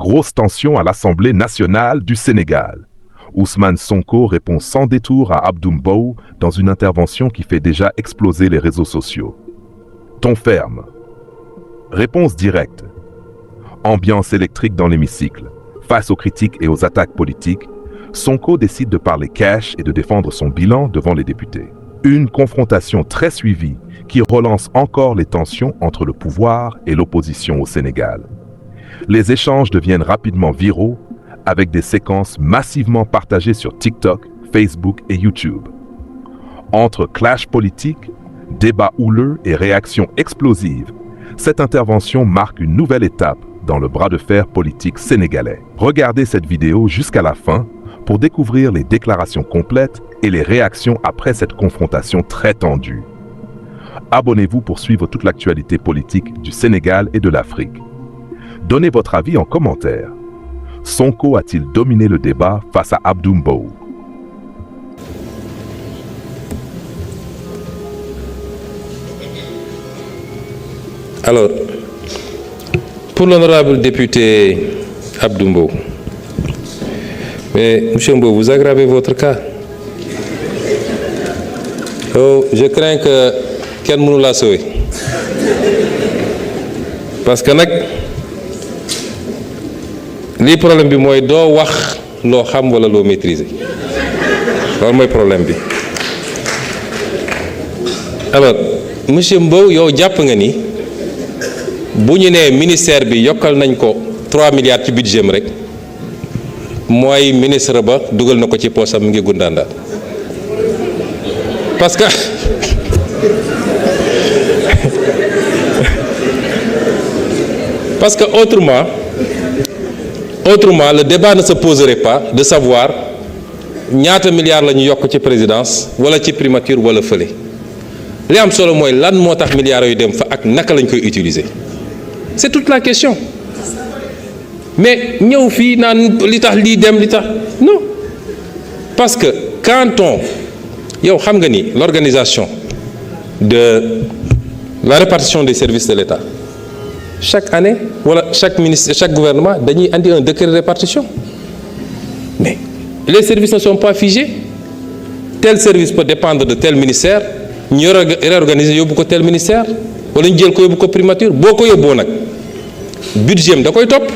grosse tension à l'Assemblée nationale du Sénégal. Ousmane Sonko répond sans détour à Abdou Mbow dans une intervention qui fait déjà exploser les réseaux sociaux. Ton ferme. Réponse directe. Ambiance électrique dans l'hémicycle. Face aux critiques et aux attaques politiques, Sonko décide de parler cash et de défendre son bilan devant les députés. Une confrontation très suivie qui relance encore les tensions entre le pouvoir et l'opposition au Sénégal. Les échanges deviennent rapidement viraux avec des séquences massivement partagées sur TikTok, Facebook et YouTube. Entre clash politique, débats houleux et réactions explosives, cette intervention marque une nouvelle étape dans le bras de fer politique sénégalais. Regardez cette vidéo jusqu'à la fin pour découvrir les déclarations complètes et les réactions après cette confrontation très tendue. Abonnez-vous pour suivre toute l'actualité politique du Sénégal et de l'Afrique. Donnez votre avis en commentaire. Sonko a-t-il dominé le débat face à Abdou Mbow? Alors, pour l'honorable député Abdou Mbow, mais monsieur Mbow, vous aggravez votre cas. Oh, je crains que kenn mënu laa sauver parce que nag lii problème bi mooy doo wax loo xam walla loo maîtriser loolu mooy problème bi. alors monsieur Mbow yow jàpp nga ni bu ñu nee ministère bi yokkal nañ ko 3 milliards ci budget am rek mooy ministre ba dugal na ko ci poosam mi ngi gundaandaat parce que parce que autrement le débat ne se poserait pas de savoir ñaata milliards la ñu yokk ci présidence wala ci primature wala fële li am solo mooy lan moo tax milliards yu dem fa ak naka lañ koy utiliser c'est toute la question mais ñëw fii naan li tax lii dem li tax non parce que quand on yow xam nga ni l'organisation de la répartition des services de l'État chaque année wala chaque ministre chaque gouvernement dañuy andi un décret de répartition mais les services ne sont pas figés tel service peut dépendre de tel ministère ñu réorganiser yóbbu ko tel ministère wala ñu jël ko yóbbu ko primature boo ko yóbboo nag budget am da koy topp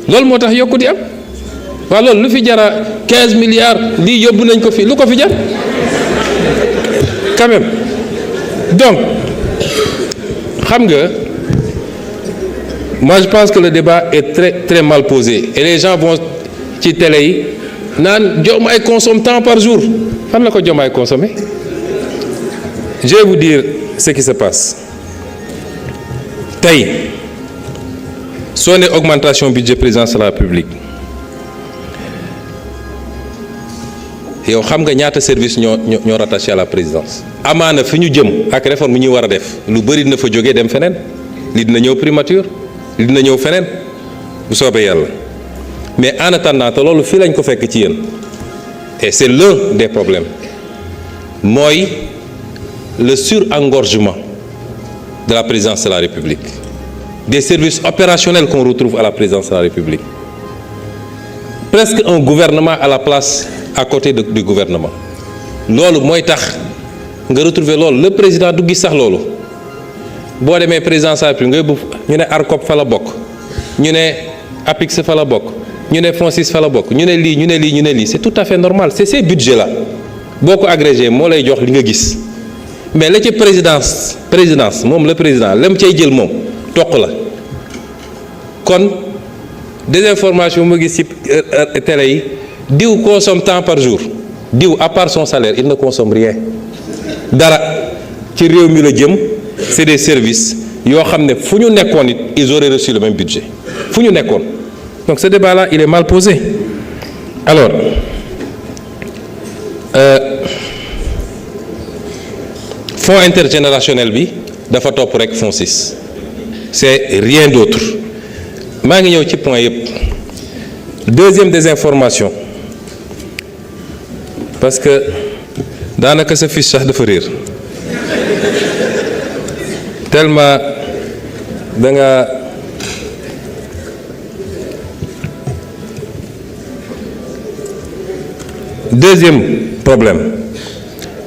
loolu moo tax yokku di am waaw loolu lu fi jara 15 milliards lii yóbbu nañ ko fi lu ko fi jar quand même donc xam nga moi je pense que le débat est très mal posé et les gens vont ci télé yi naan Diomaye consomme tant par jour fan la ko Diomaye consommer je vais vous dire ce qui se passe tey soo ne augmentation budget présidence de la République yow xam nga ñaata service ñoo rattaché à la présidence amaana fi ñu jëm ak réforme yi ñuy war a def lu bëri dina fa jógee dem feneen li dina ñëw primature li dina ñëw feneen bu soobee yàlla mais en attendant te loolu fii lañ ko fekk ci yéen et c'est l'un des problèmes mooy le surengorgement de la présidence de la République des services opérationnels qu'on retrouve à la présidence de la République presque un gouvernement à la place à côté du gouvernement loolu mooy tax nga retrouver loolu le président du gis sax loolu boo demee présidence de la République nga yóbbu ñu ne ARCOP fa la bokk ñu ne APIX fa la bokk ñu ne FONSIS fa la bokk ñu ne lii ñu ne lii ñu ne lii c'est tout à fait normal c'est ces budgets là boo ko agrégé moo lay jox li nga gis mais la ci présidence moom le président la mu cay jël moom toq la kon désinformation ma gis ci télé yi diw consomme tant par jour diw à part son salaire il ne consomme rien dara ci réew mi la jëm c'est des services yoo xam ne fu ñu nekkoon it ils auraient reçu le même budget fu ñu nekkoon donc ce débat là il est mal posé alors fonds intergénérationnel bi dafa topp rek FONSIS c'est rien d'autre maa ngi ñëw ci point yëpp deuxième désinformation parce que daanaka sa fiche sax dafa réer tellement da nga deuxième problème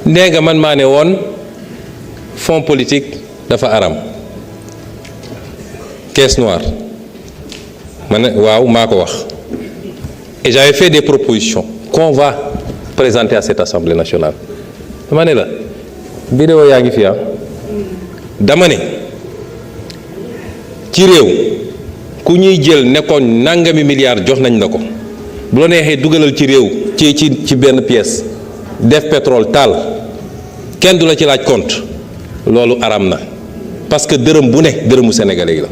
nee nga man maa ne woon fonds politique dafa aram caisse noire ma ne waaw maa ko wax et j'avais fait des propositions qu'on va présenter à cette Assemblée nationale dama ne la vidéo yaa ngi fi dama ne ci réew ku ñuy jël nekkoon nangami milliards jox nañ la ko bu la neexee dugalal ci réew ci benn pièce def pétrole taal kenn du la ci laaj compte loolu aram na parce que dërëm bu ne dërëmu sénégalais yi la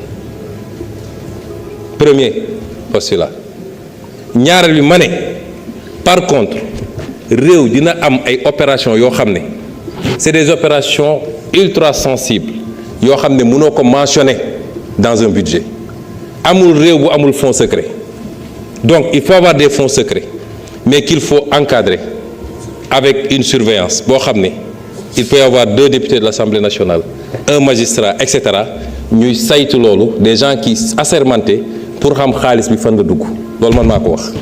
premier postulat ñaareel bi ma ne par contre réew dina am ay opérations yoo xam ne c'est des opérations ultra sensibles yoo xam ne mënoo ko mentionner dans un budget amul réew bu amul fonds secret donc il faut avoir des fonds secrets mais qu'il faut encadrer avec une surveillance boo xam ne il peut y avoir 2 députés de l'Assemblée nationale, un magistrat, etc. ñuy saytu loolu des gens qui assermentés pour xam xaalis bi fan la dugg loolu man maa ko wax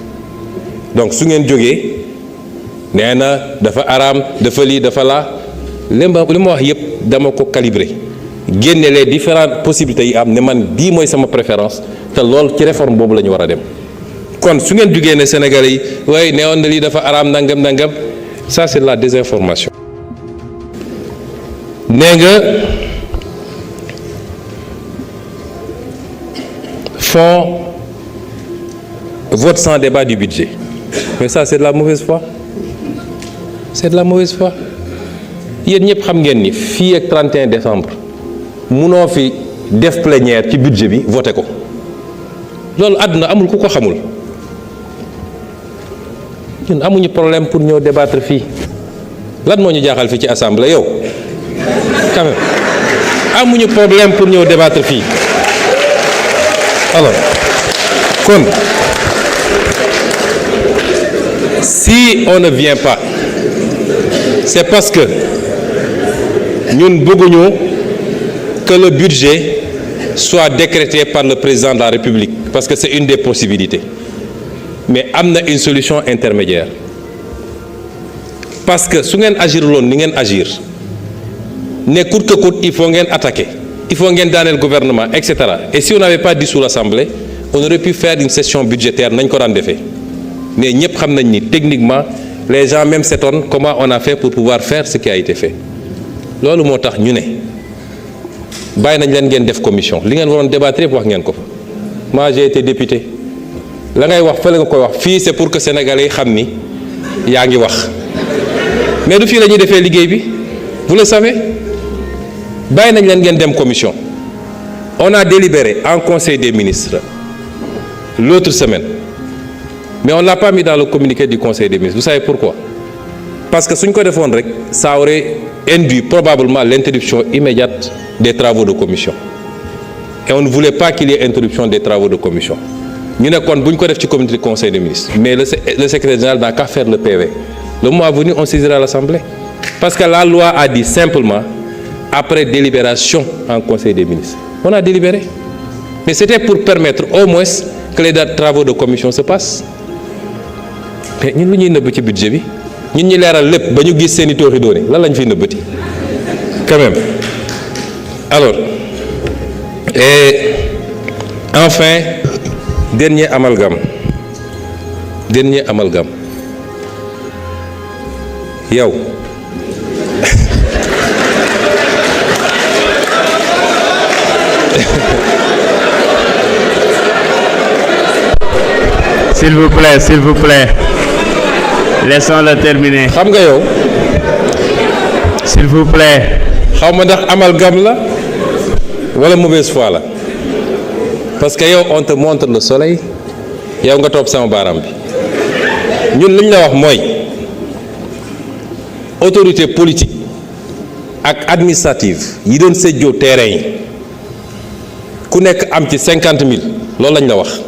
donc su ngeen jógee nee na dafa araam dafa lii dafa laa li ma wax yépp dama ko calibrer génne les différentes possibilités yi am ne man bii mooy sama préférence te loolu ci réforme boobu la ñu war a dem kon su ngeen jógee ne Sénégalais yi waaye neewoon na lii dafa araam nangam ça c'est de la désinformation. nee nga fonds vote sans débat du budget mais ça c'est de la mauvaise foi c'est de la mauvaise foi yéen ñëpp xam ngeen ni fii ak 31 décembre munoo fi def plénière ci budget bi voté ko loolu àdduna amul ku ko xamul ñun amuñu problème pour ñëw débattre fii lan moo ñu jaaxal fii ci assemblée yow quand même amuñu problème pour ñëw débattre fii alors kon si on ne vient pas c'est parce que ñun bëgguñu que le budget soit décrété par le président de la République parce que c'est une des possibilités mais am na une solution intermédiaire parce que su ngeen agir loon ni ngeen agir ne coûte que coûte il faut ngeen attaquer il faut ngeen daaneel gouvernement etc. et si on n'avait pas dissous l'Assemblée on aurait pu faire une session budgétaire nañ ko daan defee mais ñëpp xam nañ ni techniquement les gens même s'étonnent comment on a fait pour pouvoir faire ce qui a été fait loolu moo tax ñu ne bàyyi nañ leen ngeen def commission li ngeen waroon débattre yëpp wax ngeen ko fa moi j'ai été député la ngay wax fële nga koy wax fii c'est pour que sénégalais yi xam ni yaa ngi wax mais du fii la ñuy defee liggéey bi vous le savez bàyyi nañ leen ngeen dem commission on a délibéré en conseil des ministres l'autre semaine mais on l'a pas mis dans le communiqué du conseil des ministres vous savez pourquoi parce que suñ ko defoon rek ça aurait induit probablement l'interruption immédiate des travaux de commission et on ne voulait pas qu'il y ait interruption des travaux de commission ñu ne kon bu ñu ko def ci comité du conseil des ministres mais le secrétaire général n'a qu'à faire le PV le moment venu on saisira l'Assemblée parce que la loi a dit simplement après délibération en conseil des ministres on a délibéré mais c'était pour permettre au moins que les travaux de commission se passent mais ñun lu ñuy nëbb ci budget bi ñun ñi leeral lépp ba ñu gis seeni tooxi doone lan lañ fiy nëbbati quand même alors et enfin dernier amalgame yow s'il vous plaît laissons-le terminer. xam nga yow s'il vous plaît. xaw ma ndax amalgame la wala mauvaise foi la parce que yow on te montre le soleil yow nga topp sama baaraam bi ñun li ñu la wax mooy autorité politique ak administrative yi doon séddoo terrain yi ku nekk am ci 50 000 loolu lañ la wax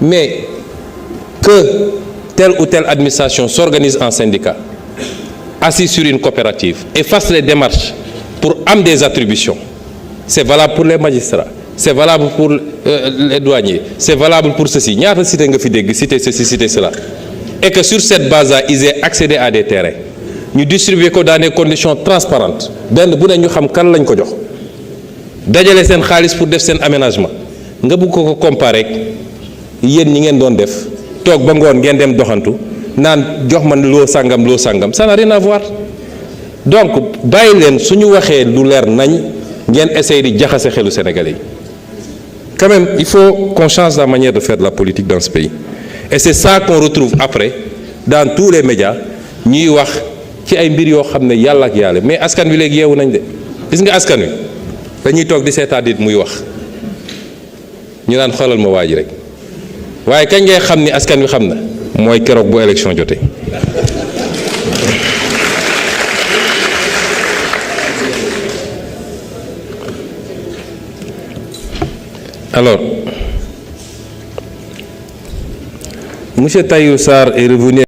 mais que telle ou telle administration s'organise en syndicat assis sur une coopérative et fasse les démarches pour am des attributions c'est valable pour les magistrats c'est valable pour les douaniers c'est valable pour ceci ñaata cité nga fi dégg cité ceci cité cela et que sur cette base-là ils aient accédé à des terrains ñu distribuer ko dans des conditions transparentes benn bu ne ñu xam kan lañ ko jox dajale seen xaalis pour def seen aménagement nga bëgg ko comparer yéen ñi ngeen doon def toog ba ngoon ngeen dem doxantu naan jox man loo sàngam ça n'a rien à voir donc bàyyi leen suñu waxee lu leer nañ ngeen essayer di jaxase xelu Sénégalais yi quand même il faut qu'on change la manière de faire de la politique dans ce pays et c'est ça qu'on retrouve après dans tous les médias ñuy wax ci ay mbir yoo xam ne yàlla ak yàlla mais askan wi léegi yeewu nañ de gis nga askan wi dañuy toog di seetaan nit muy wax ñu naan xoolal ma waa ji rek waaye kañ ngay xam ni askan wi xam na mooy keroog bu élection jotee. Alors, monsieur Tahirou Sarr est revenu